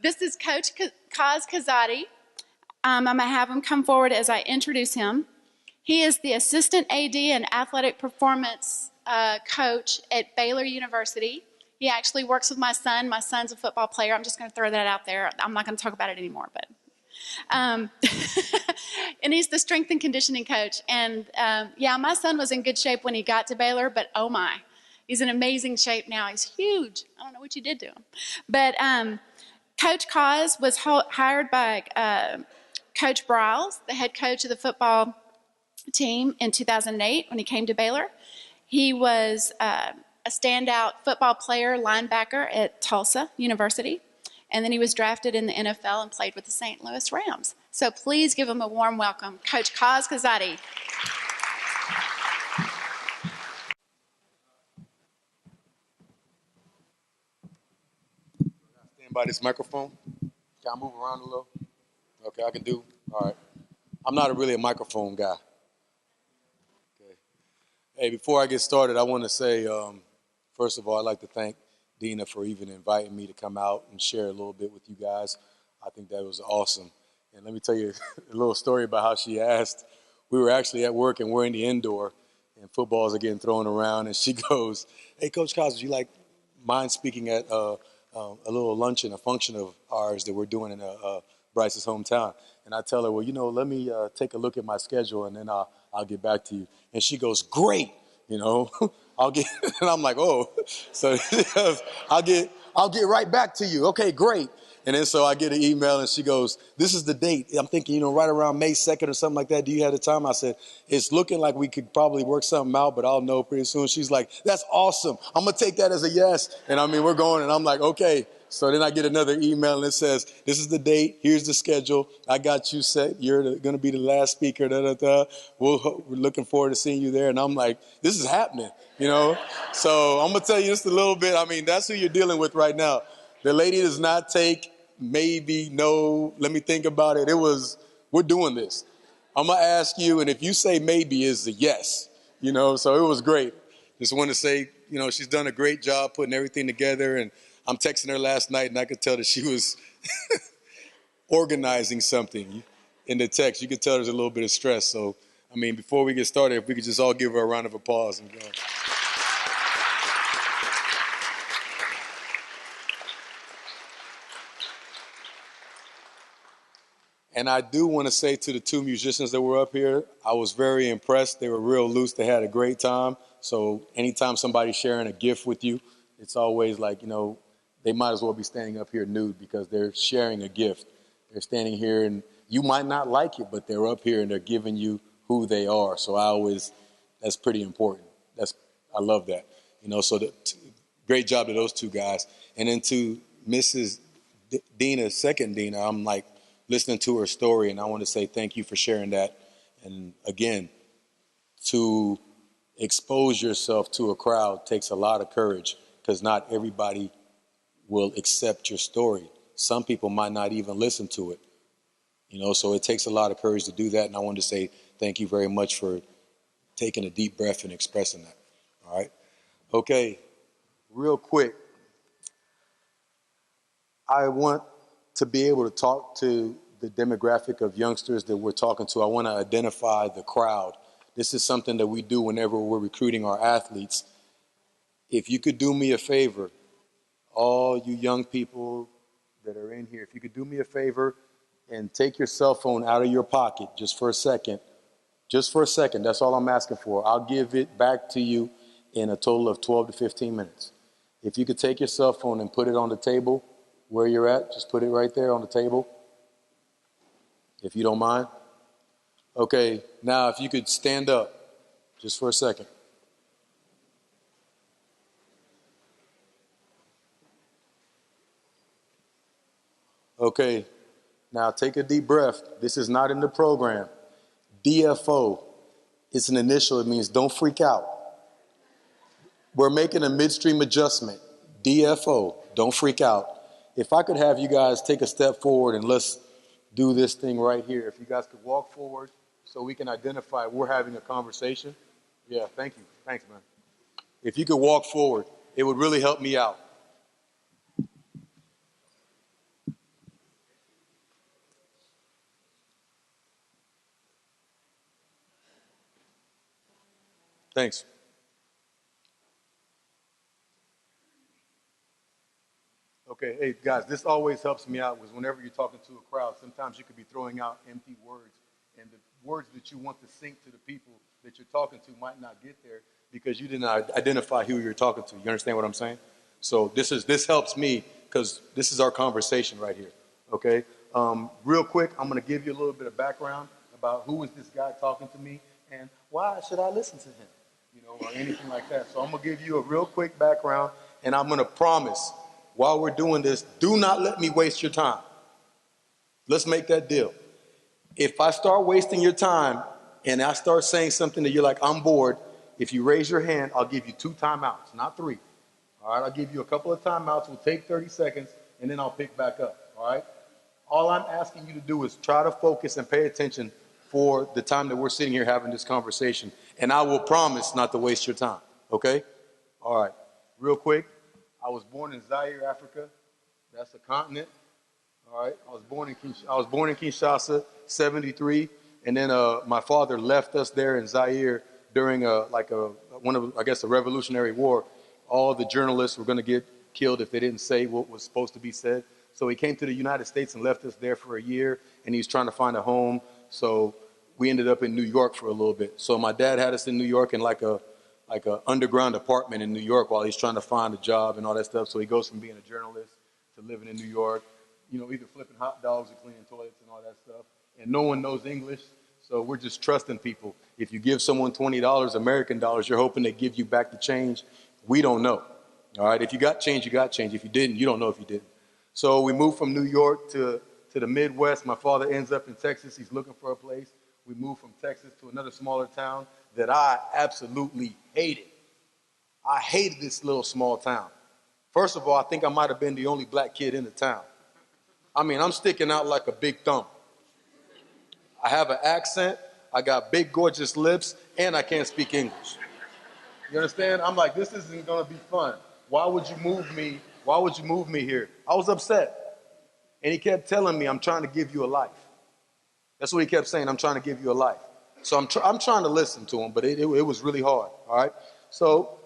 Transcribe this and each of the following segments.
This is Coach Kaz Kazadi. I'm going to have him come forward as I introduce him. He is the Assistant AD and Athletic Performance Coach at Baylor University. He actually works with my son. My son's a football player. I'm just going to throw that out there. I'm not going to talk about it anymore, but and he's the strength and conditioning coach. And yeah, my son was in good shape when he got to Baylor, but oh my, he's in amazing shape now. He's huge. I don't know what you did to him. But Coach Kaz was hired by Coach Briles, the head coach of the football team, in 2008 when he came to Baylor. He was a standout football player, linebacker at Tulsa University. And then he was drafted in the NFL and played with the St. Louis Rams. So please give him a warm welcome, Coach Kaz Kazadi. Stand by this microphone. Can I move around a little? Okay, I can do. All right. I'm not really a microphone guy. Okay. Hey, before I get started, I want to say, first of all, I'd like to thank Dina for even inviting me to come out and share a little bit with you guys. I think that was awesome. And let me tell you a little story about how she asked. We were actually at work and we're in the indoor and footballs are getting thrown around. And she goes, "Hey, Coach Cosby, you like mind speaking at a little luncheon, a function of ours that we're doing in Bryce's hometown?" And I tell her, "Well, let me take a look at my schedule and then I'll get back to you." And she goes, "Great, I'll get," and I'm like, "Oh," so I'll get right back to you. Okay, great. And then so I get an email and she goes, "This is the date." I'm thinking, right around May 2nd or something like that. Do you have the time? I said, "It's looking like we could probably work something out, but I'll know pretty soon." She's like, "That's awesome. I'm going to take that as a yes." And I mean, we're going and I'm like, okay. So then I get another email and it says, "This is the date. Here's the schedule. I got you set. You're going to be the last speaker. Da, da, da. We're looking forward to seeing you there." And I'm like, this is happening, So I'm going to tell you just a little bit. I mean, that's who you're dealing with right now. The lady does not take maybe, no, let me think about it. It was, we're doing this. I'm going to ask you, and if you say maybe is a yes, so it was great. Just want to say, she's done a great job putting everything together, and I'm texting her last night, and I could tell that she was organizing something in the text. You could tell there's a little bit of stress. So, I mean, before we get started, if we could just all give her a round of applause. And I do want to say to the two musicians that were up here, I was very impressed. They were real loose. They had a great time. So anytime somebody's sharing a gift with you, it's always like, they might as well be standing up here nude because they're sharing a gift. They're standing here and you might not like it, but they're up here and they're giving you who they are. So that's pretty important. I love that. So great job to those two guys. And then to Mrs. Dina, second Dina, I'm like listening to her story, and I want to say thank you for sharing that. And again, to expose yourself to a crowd takes a lot of courage because not everybody will accept your story. Some people might not even listen to it, so it takes a lot of courage to do that. And I want to say thank you very much for taking a deep breath and expressing that. All right. Okay. Real quick, I want to be able to talk to the demographic of youngsters that we're talking to. I want to identify the crowd. This is something that we do whenever we're recruiting our athletes. If you could do me a favor, all you young people that are in here, if you could do me a favor and take your cell phone out of your pocket just for a second. Just for a second, that's all I'm asking for. I'll give it back to you in a total of 12 to 15 minutes. If you could take your cell phone and put it on the table where you're at, just put it right there on the table, if you don't mind. Okay, now if you could stand up just for a second. Okay, now take a deep breath. This is not in the program. DFO, it's an initial, it means don't freak out. We're making a midstream adjustment. DFO, don't freak out. If I could have you guys take a step forward and let's do this thing right here. If you guys could walk forward so we can identify we're having a conversation. Yeah, thank you. Thanks, man. If you could walk forward, it would really help me out. Thanks. Okay, hey guys, this always helps me out was whenever you're talking to a crowd, sometimes you could be throwing out empty words, and the words that you want to sink to the people that you're talking to might not get there because you didn't identify who you're talking to. You understand what I'm saying? So this helps me because this is our conversation right here. Okay, real quick, I'm going to give you a little bit of background about who is this guy talking to me and why should I listen to him, or anything like that. So I'm going to give you a real quick background, and I'm going to promise. While we're doing this, do not let me waste your time. Let's make that deal. If I start wasting your time and I start saying something that you're like, I'm bored, if you raise your hand, I'll give you 2 timeouts, not 3. All right, I'll give you a couple of timeouts. We'll take 30 seconds, and then I'll pick back up. All right? All I'm asking you to do is try to focus and pay attention for the time that we're sitting here having this conversation. And I will promise not to waste your time. Okay? All right. Real quick. I was born in Zaire, Africa. That's a continent. All right. I was born in Kinshasa, 73, and then my father left us there in Zaire during a Revolutionary War. All the journalists were going to get killed if they didn't say what was supposed to be said. So he came to the United States and left us there for a year, and he's trying to find a home. So we ended up in New York for a little bit. So my dad had us in New York in like a underground apartment in New York while he's trying to find a job and all that stuff. So he goes from being a journalist to living in New York, either flipping hot dogs or cleaning toilets and all that stuff. And no one knows English, so we're just trusting people. If you give someone $20, American dollars, you're hoping they give you back the change. We don't know. All right, if you got change, you got change. If you didn't, you don't know if you didn't. So we moved from New York to the Midwest. My father ends up in Texas. He's looking for a place. We moved from Texas to another smaller town that I absolutely hated. I hated this little small town. First of all, I think I might have been the only black kid in the town. I mean, I'm sticking out like a big thumb. I have an accent, I got big, gorgeous lips, and I can't speak English. You understand? I'm like, this isn't gonna be fun. Why would you move me? Why would you move me here? I was upset. And he kept telling me, I'm trying to give you a life. That's what he kept saying, I'm trying to give you a life. So I'm trying to listen to him, but it was really hard, all right? So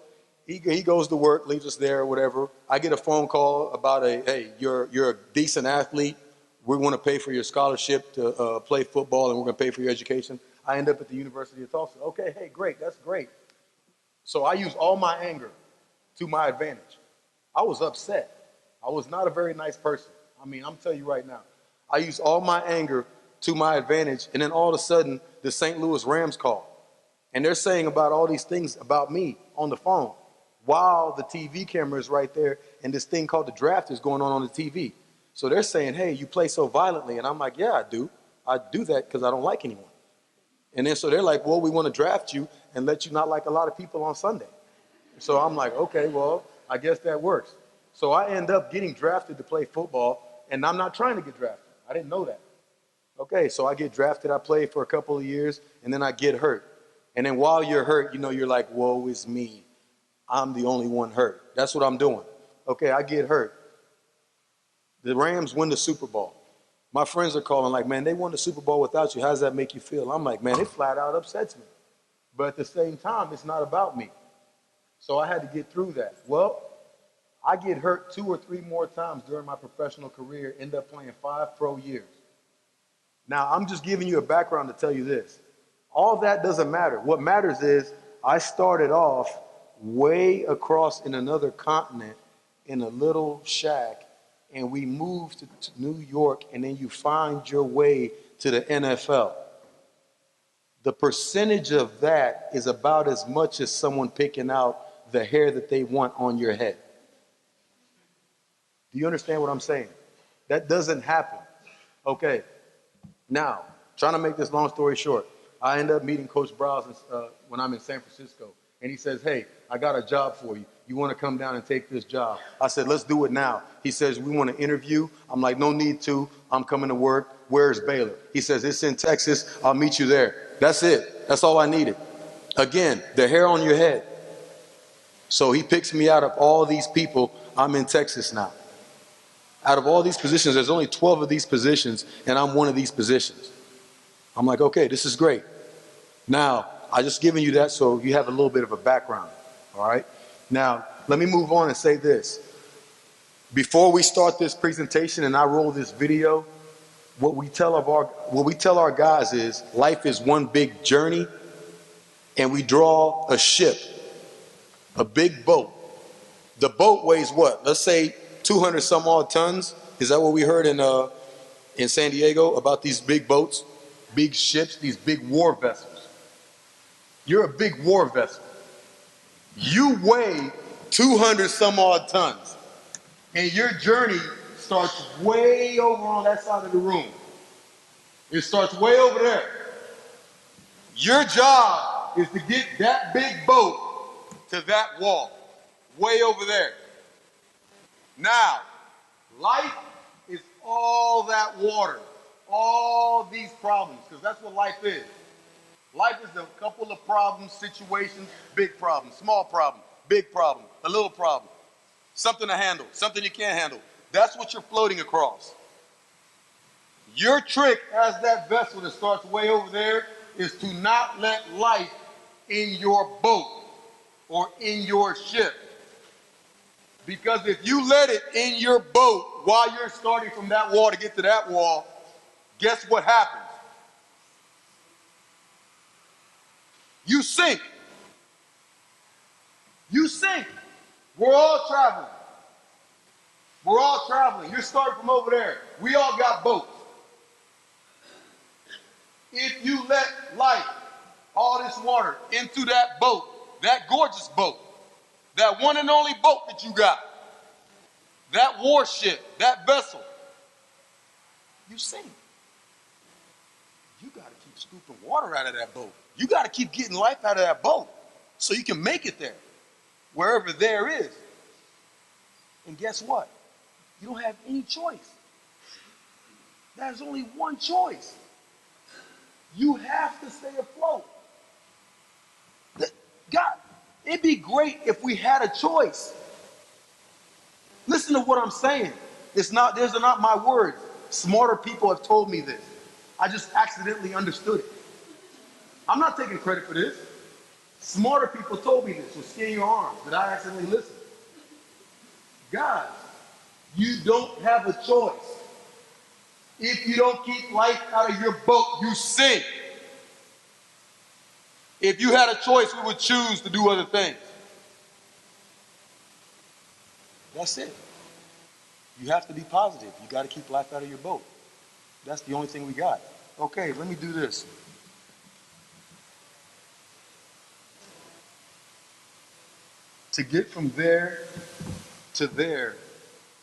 he goes to work, leaves us there or whatever. I get a phone call about hey, you're a decent athlete. We want to pay for your scholarship to play football, and we're going to pay for your education. I end up at the University of Tulsa. Okay, hey, great, that's great. So I use all my anger to my advantage. I was upset. I was not a very nice person. I mean, I'm telling you right now. I used all my anger to my advantage, and then all of a sudden, the St. Louis Rams call. And they're saying about all these things about me on the phone while the TV camera is right there and this thing called the draft is going on the TV. So they're saying, hey, you play so violently. And I'm like, yeah, I do. I do that because I don't like anyone. And then so they're like, well, we want to draft you and let you not like a lot of people on Sunday. So I'm like, okay, well, I guess that works. So I end up getting drafted to play football, and I'm not trying to get drafted. I didn't know that. Okay, so I get drafted, I play for a couple of years, and then I get hurt. And then while you're hurt, you're like, woe is me. I'm the only one hurt. That's what I'm doing. Okay, I get hurt. The Rams win the Super Bowl. My friends are calling like, man, they won the Super Bowl without you. How does that make you feel? I'm like, man, it flat out upsets me. But at the same time, it's not about me. So I had to get through that. Well, I get hurt 2 or 3 more times during my professional career, end up playing 5 pro years. Now, I'm just giving you a background to tell you this. All that doesn't matter. What matters is I started off way across in another continent in a little shack, and we moved to New York, and then you find your way to the NFL. The percentage of that is about as much as someone picking out the hair that they want on your head. Do you understand what I'm saying? That doesn't happen. Okay. Now, trying to make this long story short, I end up meeting Coach Browse when I'm in San Francisco. And he says, hey, I got a job for you. You want to come down and take this job? I said, let's do it now. He says, we want to interview. I'm like, no need to. I'm coming to work. Where's Baylor? He says, it's in Texas. I'll meet you there. That's it. That's all I needed. Again, the hair on your head. So he picks me out of all these people. I'm in Texas now. Out of all these positions, there's only 12 of these positions, and I'm one of these positions. I'm like, okay, this is great. Now, I just giving you that so you have a little bit of a background. All right. Now, let me move on and say this. Before we start this presentation and I roll this video, what we tell our guys is life is one big journey, and we draw a ship, a big boat. The boat weighs what? Let's say 200 some odd tons. Is that what we heard in San Diego about these big boats, big ships, these big war vessels? You're a big war vessel. You weigh 200 some odd tons, and your journey starts way over on that side of the room. It starts way over there. Your job is to get that big boat to that wall, way over there. Now, life is all that water, all these problems, because that's what life is. Life is a couple of problems, situations, big problem, small problem, big problem, a little problem, something to handle, something you can't handle. That's what you're floating across. Your trick as that vessel that starts way over there is to not let life in your boat or in your ship. Because if you let it in your boat while you're starting from that wall to get to that wall, guess what happens? You sink. You sink. We're all traveling. We're all traveling. You're starting from over there. We all got boats. If you let life, all this water, into that boat, that gorgeous boat, that one and only boat that you got, that warship, that vessel, you sink. You got to keep scooping water out of that boat. You got to keep getting life out of that boat so you can make it there, wherever there is. And guess what? You don't have any choice. There's only one choice. You have to stay afloat. God, it'd be great if we had a choice. Listen to what I'm saying. These are not my words. Smarter people have told me this. I just accidentally understood it. I'm not taking credit for this. Smarter people told me this, so skin your arms, but I accidentally listened. Guys, you don't have a choice. If you don't keep life out of your boat, you sink. If you had a choice, we would choose to do other things. That's it. You have to be positive. You got to keep life out of your boat. That's the only thing we got. Okay, let me do this. To get from there to there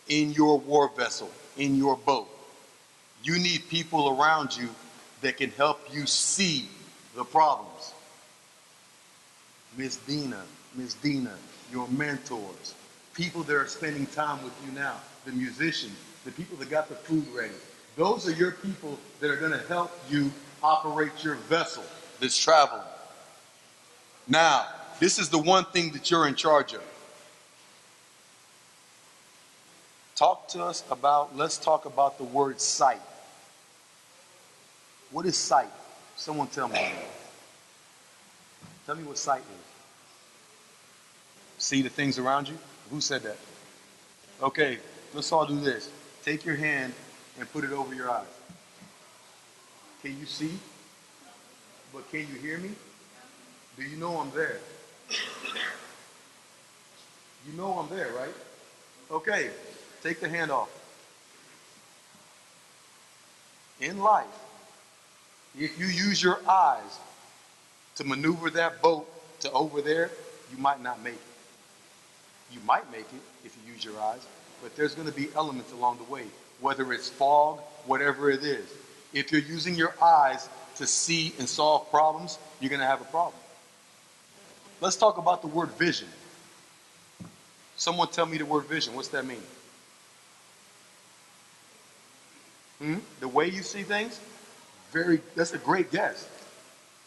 in your war vessel, in your boat, you need people around you that can help you see the problems. Ms. Dina, your mentors, people that are spending time with you now, the musicians, the people that got the food ready. Those are your people that are going to help you operate your vessel that's traveling. Now, this is the one thing that you're in charge of. Let's talk about the word sight. What is sight? Someone tell me. Tell me what sight is. See the things around you? Who said that? Okay, let's all do this. Take your hand and put it over your eyes. Can you see? But can you hear me? Do you know I'm there? You know I'm there, right? Okay, take the hand off. In life, if you use your eyes to maneuver that boat to over there, you might not make it. You might make it if you use your eyes, but there's going to be elements along the way, whether it's fog, whatever it is. If you're using your eyes to see and solve problems, you're going to have a problem. Let's talk about the word vision. Someone tell me the word vision. What's that mean? The way you see things? That's a great guess.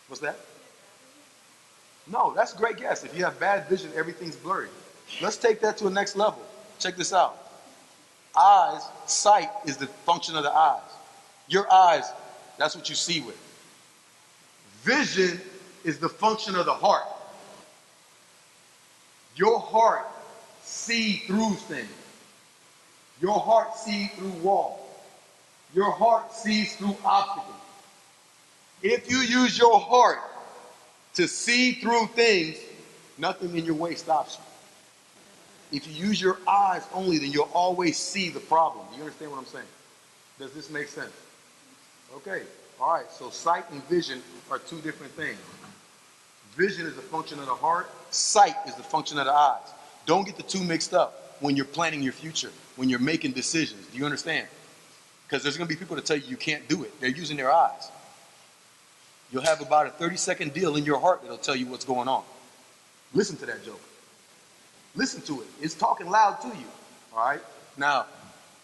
What's that? No, that's a great guess. If you have bad vision, everything's blurry. Let's take that to the next level. Check this out. Eyes, sight is the function of the eyes. Your eyes, that's what you see with. Vision is the function of the heart. Your heart sees through things. Your heart sees through walls. Your heart sees through obstacles. If you use your heart to see through things, nothing in your way stops you. If you use your eyes only, then you'll always see the problem. Do you understand what I'm saying? Does this make sense? Okay. All right. So sight and vision are two different things. Vision is a function of the heart. Sight is the function of the eyes. Don't get the two mixed up when you're planning your future, when you're making decisions. Do you understand? Because there's going to be people that tell you can't do it. They're using their eyes. You'll have about a 30-second deal in your heart that'll tell you what's going on. Listen to that joke. Listen to it. It's talking loud to you. All right? Now,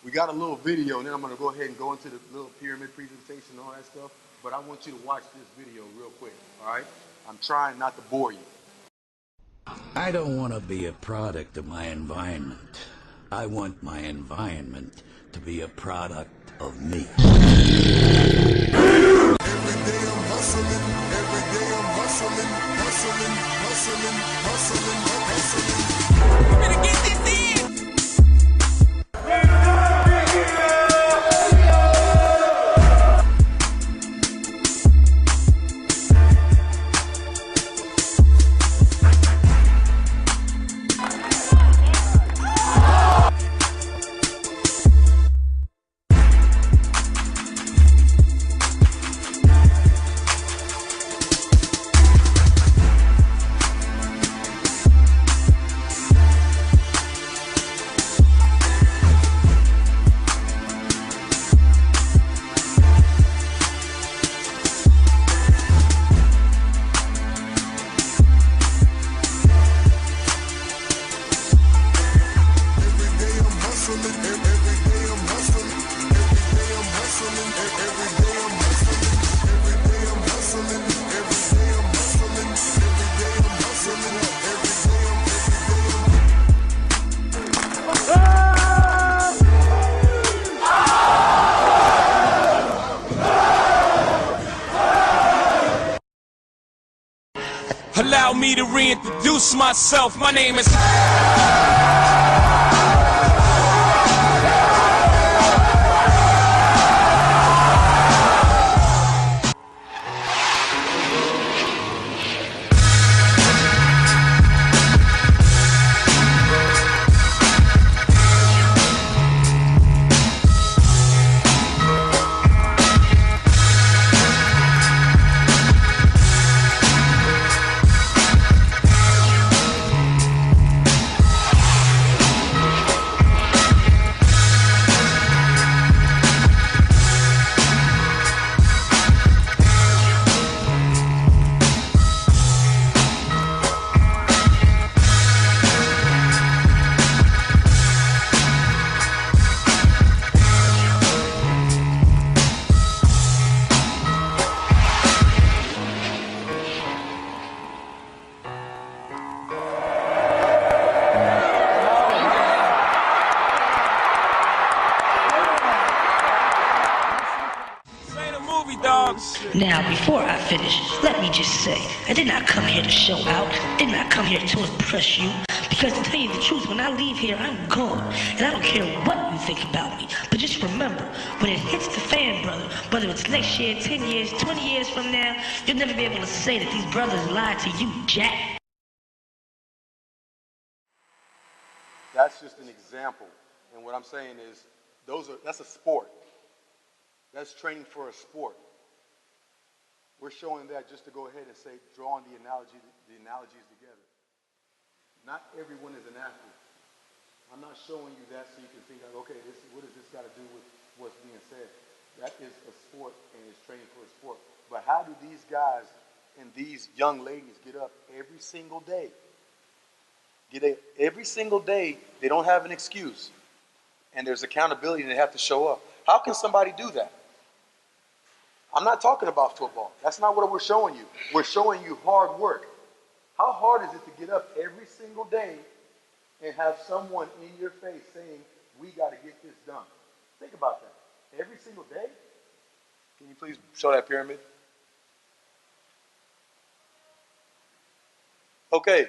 we got a little video, and then I'm going to go ahead and go into the little pyramid presentation and all that stuff. But I want you to watch this video real quick. All right? I'm trying not to bore you. I don't want to be a product of my environment. I want my environment to be a product of me. Allow me to reintroduce myself. My name is... Now, before I finish, let me just say, I did not come here to show out, did not come here to impress you, because to tell you the truth, when I leave here, I'm gone, and I don't care what you think about me, but just remember, when it hits the fan, brother, whether it's next year, 10 years, 20 years from now, you'll never be able to say that these brothers lied to you, Jack. That's just an example, and what I'm saying is, that's a sport. That's training for a sport. We're showing that just to go ahead and say, drawing the analogies together. Not everyone is an athlete. I'm not showing you that so you can think, okay, what does this got to do with what's being said? That is a sport and it's training for a sport. But how do these guys and these young ladies get up every single day? Every single day, they don't have an excuse. And there's accountability and they have to show up. How can somebody do that? I'm not talking about football. That's not what we're showing you. We're showing you hard work. How hard is it to get up every single day and have someone in your face saying, we got to get this done? Think about that. Every single day? Can you please show that pyramid? Okay,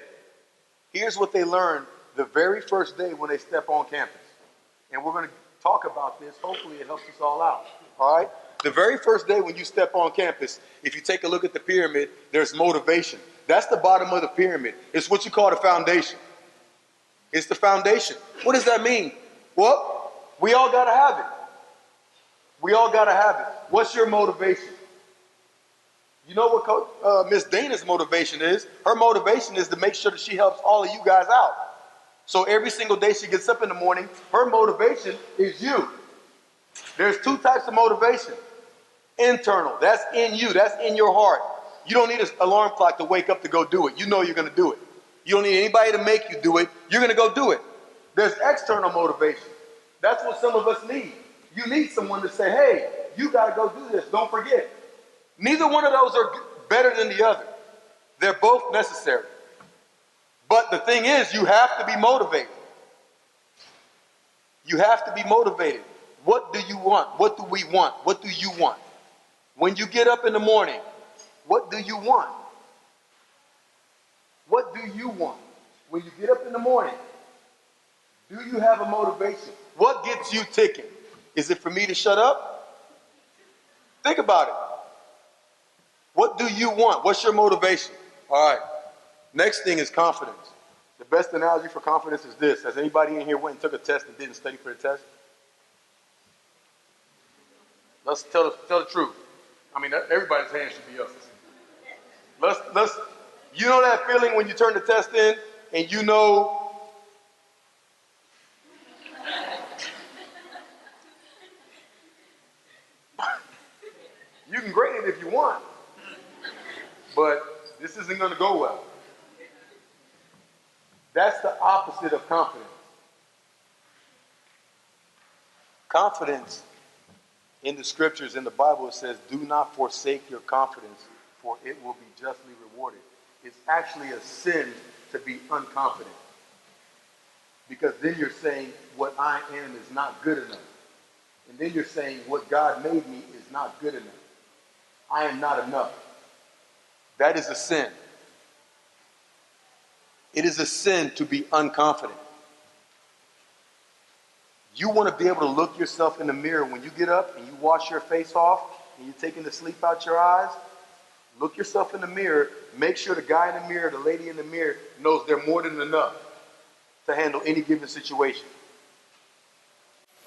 here's what they learned the very first day when they step on campus. And we're going to talk about this. Hopefully it helps us all out. All right? The very first day when you step on campus, if you take a look at the pyramid, there's motivation. That's the bottom of the pyramid. It's what you call the foundation. It's the foundation. What does that mean? Well, we all got to have it. We all got to have it. What's your motivation? You know what Miss Dana's motivation is? Her motivation is to make sure that she helps all of you guys out. So every single day she gets up in the morning, her motivation is you. There's two types of motivation. Internal, that's in you, that's in your heart. You don't need an alarm clock to wake up to go do it. You know you're going to do it. You don't need anybody to make you do it. You're going to go do it. There's external motivation. That's what some of us need. You need someone to say, hey, you got to go do this. Don't forget. Neither one of those are better than the other. They're both necessary. But the thing is, you have to be motivated. You have to be motivated. What do you want? What do we want? What do you want? When you get up in the morning, what do you want? What do you want? When you get up in the morning, do you have a motivation? What gets you ticking? Is it for me to shut up? Think about it. What do you want? What's your motivation? All right. Next thing is confidence. The best analogy for confidence is this. Has anybody in here went and took a test and didn't study for the test? Let's tell the truth. I mean, everybody's hand should be up. You know that feeling when you turn the test in and you know you can grade it if you want, but this isn't going to go well. That's the opposite of confidence. Confidence in the scriptures, in the Bible, it says, do not forsake your confidence, for it will be justly rewarded. It's actually a sin to be unconfident. Because then you're saying what I am is not good enough. And then you're saying what God made me is not good enough. I am not enough. That is a sin. It is a sin to be unconfident. You want to be able to look yourself in the mirror when you get up and you wash your face off and you're taking the sleep out your eyes. Look yourself in the mirror. Make sure the guy in the mirror, the lady in the mirror knows they're more than enough to handle any given situation.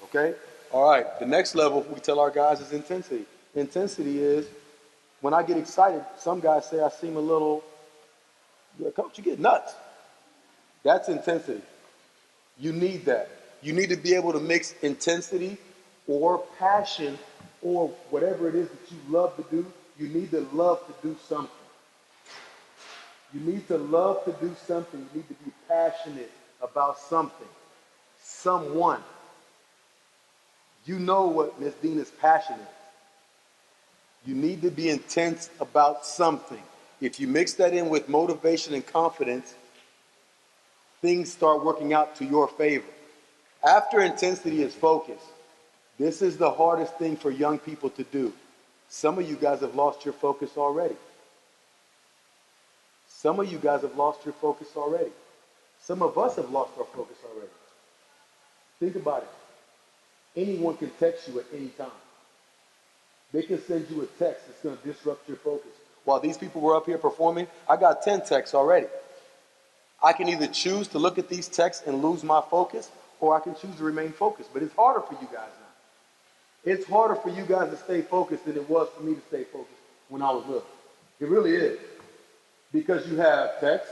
Okay? All right. The next level we tell our guys is intensity. Intensity is when I get excited, some guys say I seem a little, coach, you get nuts. That's intensity. You need that. You need to be able to mix intensity or passion or whatever it is that you love to do. You need to love to do something. You need to love to do something. You need to be passionate about something. Someone. You know what Ms. Dina's passion is. You need to be intense about something. If you mix that in with motivation and confidence, things start working out to your favor. After intensity is focus. This is the hardest thing for young people to do. Some of you guys have lost your focus already. Some of you guys have lost your focus already. Some of us have lost our focus already. Think about it. Anyone can text you at any time. They can send you a text that's going to disrupt your focus. While these people were up here performing, I got 10 texts already. I can either choose to look at these texts and lose my focus, or I can choose to remain focused. But it's harder for you guys now. It's harder for you guys to stay focused than it was for me to stay focused when I was little. It really is. Because you have text,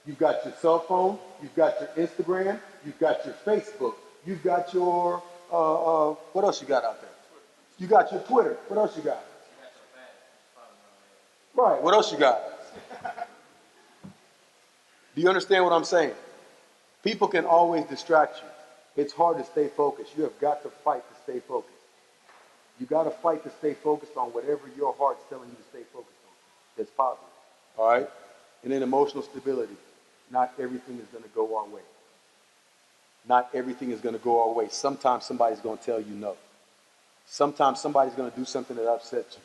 you've got your cell phone, you've got your Instagram, you've got your Facebook, you've got your, what else you got out there? You got your Twitter. What else you got? Right, what else you got? Do you understand what I'm saying? People can always distract you. It's hard to stay focused. You have got to fight to stay focused. You got to fight to stay focused on whatever your heart's telling you to stay focused on. That's positive. All right? And then emotional stability. Not everything is going to go our way. Not everything is going to go our way. Sometimes somebody's going to tell you no. Sometimes somebody's going to do something that upsets you.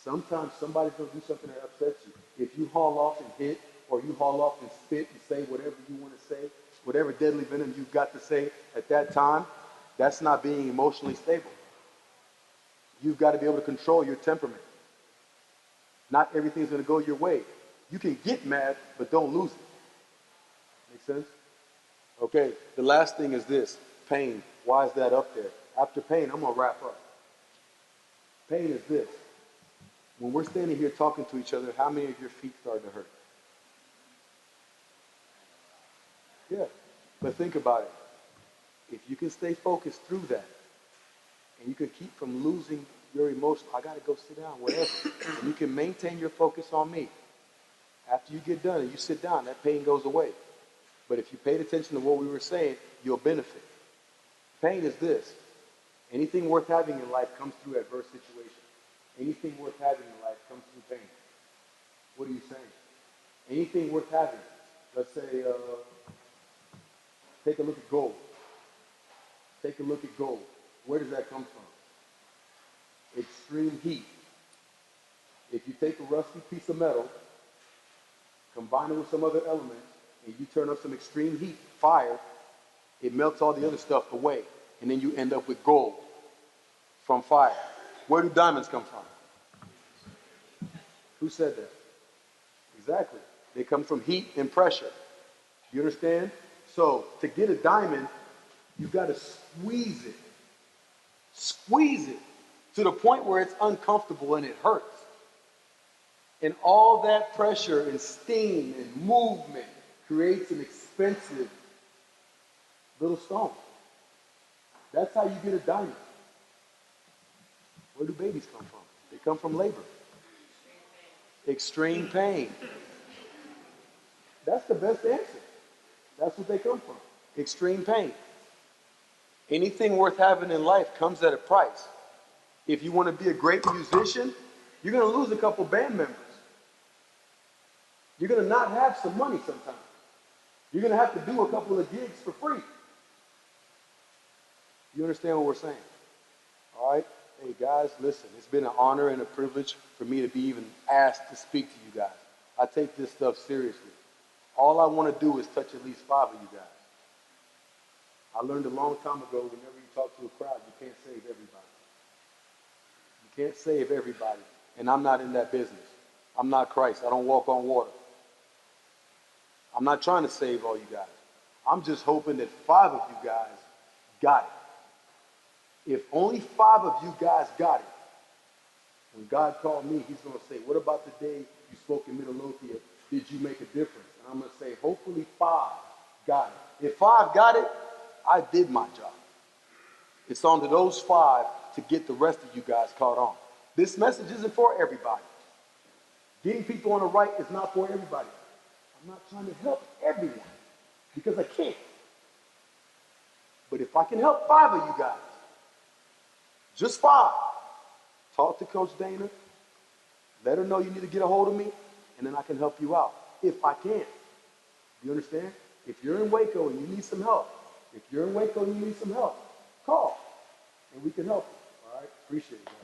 Sometimes somebody's going to do something that upsets you. If you haul off and hit or you haul off and spit and say whatever you want to say, whatever deadly venom you've got to say at that time, that's not being emotionally stable. You've got to be able to control your temperament. Not everything's going to go your way. You can get mad, but don't lose it. Make sense? Okay, the last thing is this, pain. Why is that up there? After pain, I'm going to wrap up. Pain is this. When we're standing here talking to each other, how many of your feet start to hurt? Yeah, but think about it. If you can stay focused through that, and you can keep from losing your emotion, I got to go sit down, whatever. And you can maintain your focus on me. After you get done and you sit down, that pain goes away. But if you paid attention to what we were saying, you'll benefit. Pain is this. Anything worth having in life comes through adverse situations. Anything worth having in life comes through pain. What are you saying? Anything worth having. Let's say, take a look at gold. Take a look at gold. Where does that come from? Extreme heat. If you take a rusty piece of metal, combine it with some other element, and you turn up some extreme heat, fire, it melts all the other stuff away. And then you end up with gold from fire. Where do diamonds come from? Who said that? Exactly. They come from heat and pressure. You understand? So to get a diamond, you've got to squeeze it. Squeeze it to the point where it's uncomfortable and it hurts. And all that pressure and steam and movement creates an expensive little stone. That's how you get a diamond. Where do babies come from? They come from labor. Extreme pain. That's the best answer. That's what they come from. Extreme pain. Anything worth having in life comes at a price. If you want to be a great musician, you're going to lose a couple band members. You're going to not have some money sometimes. You're going to have to do a couple of gigs for free. You understand what we're saying? All right? Hey, guys, listen. It's been an honor and a privilege for me to be even asked to speak to you guys. I take this stuff seriously. All I want to do is touch at least 5 of you guys. I learned a long time ago, whenever you talk to a crowd, you can't save everybody. You can't save everybody. And I'm not in that business. I'm not Christ. I don't walk on water. I'm not trying to save all you guys. I'm just hoping that 5 of you guys got it. If only 5 of you guys got it, when God called me, he's going to say, what about the day you spoke in Midlothian? Did you make a difference? And I'm going to say, hopefully 5 got it. If 5 got it, I did my job. It's on to those 5 to get the rest of you guys caught on. This message isn't for everybody. Getting people on the right is not for everybody. I'm not trying to help everyone because I can't. But if I can help 5 of you guys, just 5, talk to Coach Dana, let her know you need to get a hold of me, and then I can help you out if I can. You understand? If you're in Waco and you need some help, call, and we can help you. All right? Appreciate it, guys.